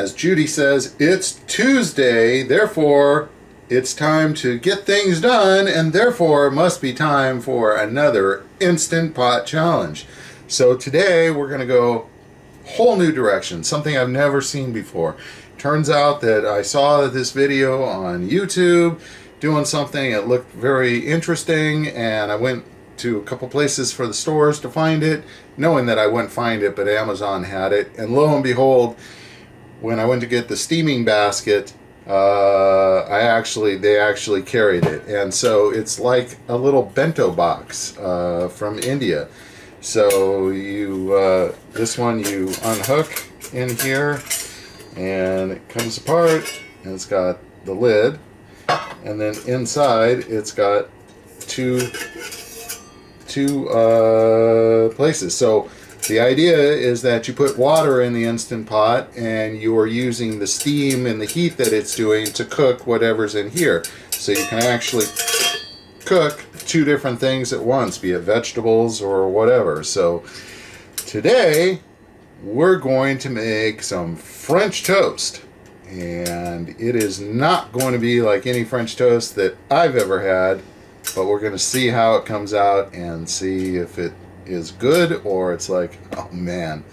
as Judy says, it's Tuesday, therefore it's time to get things done, and therefore it must be time for another Instant Pot Challenge. So today we're going to go whole new direction, something I've never seen before. Turns out that I saw this video on YouTube doing something that looked very interesting, and I went to a couple places for the stores to find it, knowing that I wouldn't find it, but Amazon had it. And lo and behold, when I went to get the steaming basket, they actually carried it. And so it's like a little bento box from India. So you this one you unhook in here, and it comes apart, and it's got the lid, and then inside it's got two places. So the idea is that you put water in the Instant Pot, and you are using the steam and the heat that it's doing to cook whatever's in here. So you can actually cook two different things at once, be it vegetables or whatever. So today we're going to make some French toast, and it is not going to be like any French toast that I've ever had, but we're going to see how it comes out and see if it is good or it's like, oh man,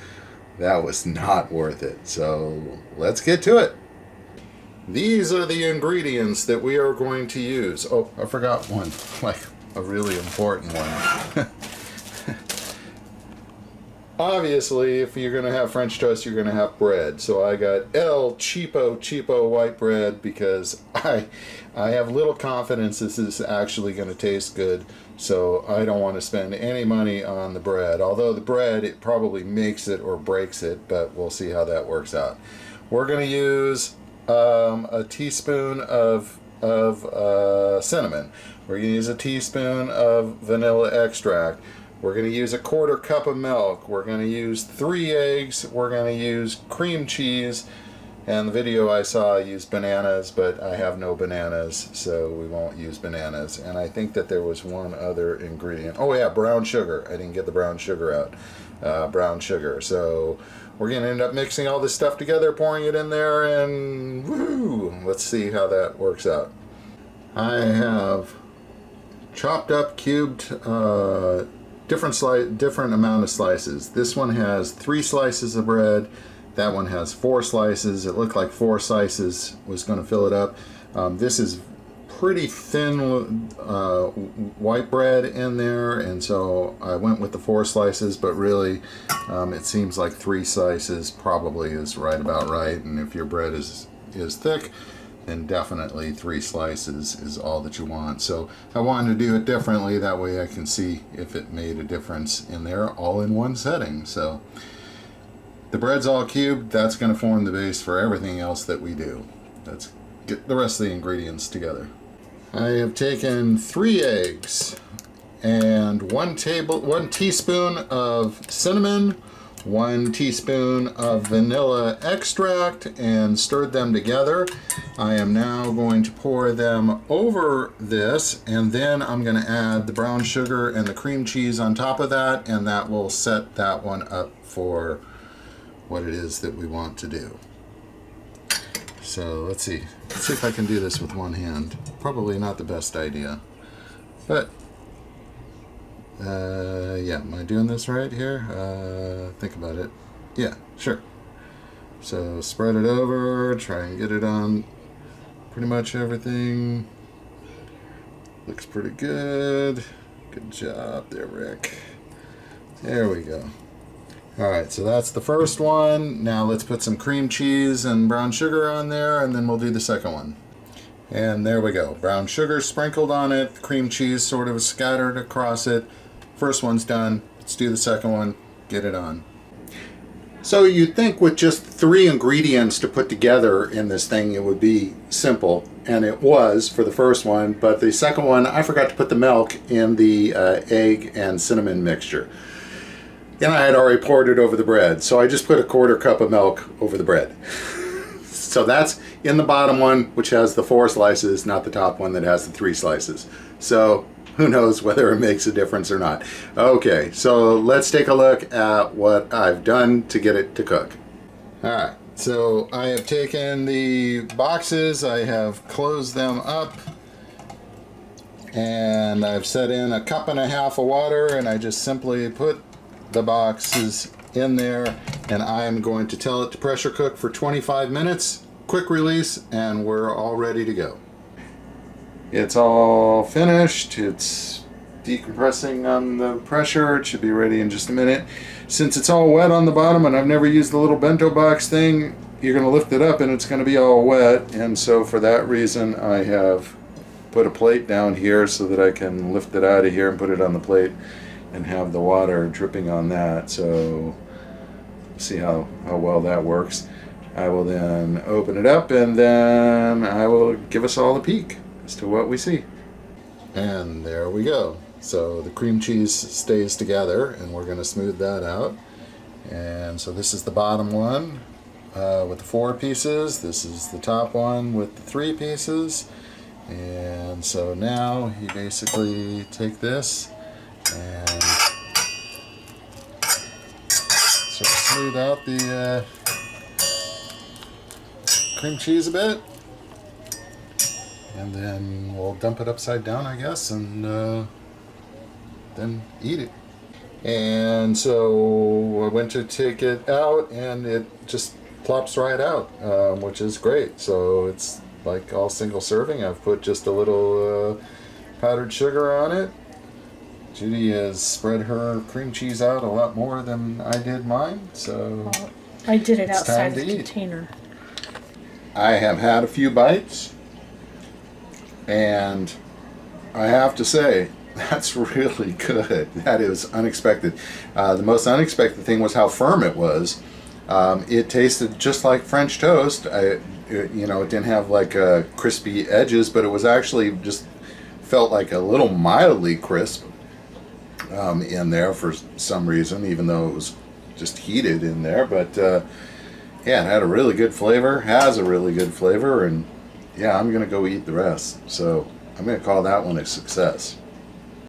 that was not worth it. So let's get to it. These are the ingredients that we are going to use. Oh, I forgot one, like a really important one. Obviously, if you're going to have French toast, you're going to have bread. So I got El Cheapo white bread because I have little confidence this is actually going to taste good. So I don't want to spend any money on the bread. Although the bread, it probably makes it or breaks it, but we'll see how that works out. We're going to use a teaspoon of cinnamon. We're going to use a teaspoon of vanilla extract. We're going to use a 1/4 cup of milk. We're going to use 3 eggs. We're going to use cream cheese. And the video I saw used bananas, but I have no bananas, so we won't use bananas. And I think that there was one other ingredient. Oh yeah, brown sugar. I didn't get the brown sugar out. Brown sugar. So we're going to end up mixing all this stuff together, pouring it in there, and woo! Let's see how that works out. I have chopped up, cubed, different amount of slices. This one has 3 slices of bread. That one has 4 slices. It looked like 4 slices was going to fill it up. This is pretty thin white bread in there, and so I went with the 4 slices, but really it seems like 3 slices probably is right about right. And if your bread is thick, then definitely 3 slices is all that you want. So I wanted to do it differently, that way I can see if it made a difference in there all in one setting. So the bread's all cubed. That's going to form the base for everything else that we do. Let's get the rest of the ingredients together. I have taken 3 eggs and 1 teaspoon of cinnamon, 1 teaspoon of vanilla extract, and stirred them together. I am now going to pour them over this, and then I'm going to add the brown sugar and the cream cheese on top of that, and that will set that one up for what it is that we want to do. So let's see if I can do this with one hand. Probably not the best idea, but yeah, am I doing this right here? Think about it. Yeah, sure. So spread it over, try and get it on pretty much everything. Looks pretty good. Good job there, Rick. There we go. Alright, so that's the first one. Now let's put some cream cheese and brown sugar on there, and then we'll do the second one. And there we go. Brown sugar sprinkled on it, cream cheese sort of scattered across it. First one's done. Let's do the second one. Get it on. So you'd think with just 3 ingredients to put together in this thing it would be simple, and it was for the first one, but the second one I forgot to put the milk in the egg and cinnamon mixture. And I had already poured it over the bread, so I just put a 1/4 cup of milk over the bread. So that's in the bottom one, which has the 4 slices, not the top one that has the 3 slices. So who knows whether it makes a difference or not. Okay, so let's take a look at what I've done to get it to cook. Alright, So I have taken the boxes, I have closed them up, and I've set in 1.5 cups of water, and I just simply put the boxes in there, and I am going to tell it to pressure cook for 25 minutes, quick release, and we're all ready to go. It's all finished. It's decompressing on the pressure. It should be ready in just a minute. Since it's all wet on the bottom and I've never used the little bento box thing, you're going to lift it up and it's going to be all wet. And so for that reason, I have put a plate down here so that I can lift it out of here and put it on the plate and have the water dripping on that. So see how well that works. I will then open it up and then I will give us all a peek as to what we see. And there we go. So the cream cheese stays together, and we're going to smooth that out. And so this is the bottom one with the 4 pieces. This is the top one with the 3 pieces. And so now you basically take this and sort of smooth out the cream cheese a bit. And then we'll dump it upside down, I guess, and then eat it. And so I went to take it out, and it just plops right out, which is great. So it's like all single serving. I've put just a little powdered sugar on it. Judy has spread her cream cheese out a lot more than I did mine, so I did it it's outside time to the eat. container. I have had a few bites, and I have to say, that's really good. That is unexpected. The most unexpected thing was how firm it was. It tasted just like French toast. It didn't have like crispy edges, but it was actually just felt like a little mildly crisp in there for some reason, even though it was just heated in there. But yeah, it had a really good flavor, has a really good flavor, and yeah, I'm going to go eat the rest. So I'm going to call that one a success.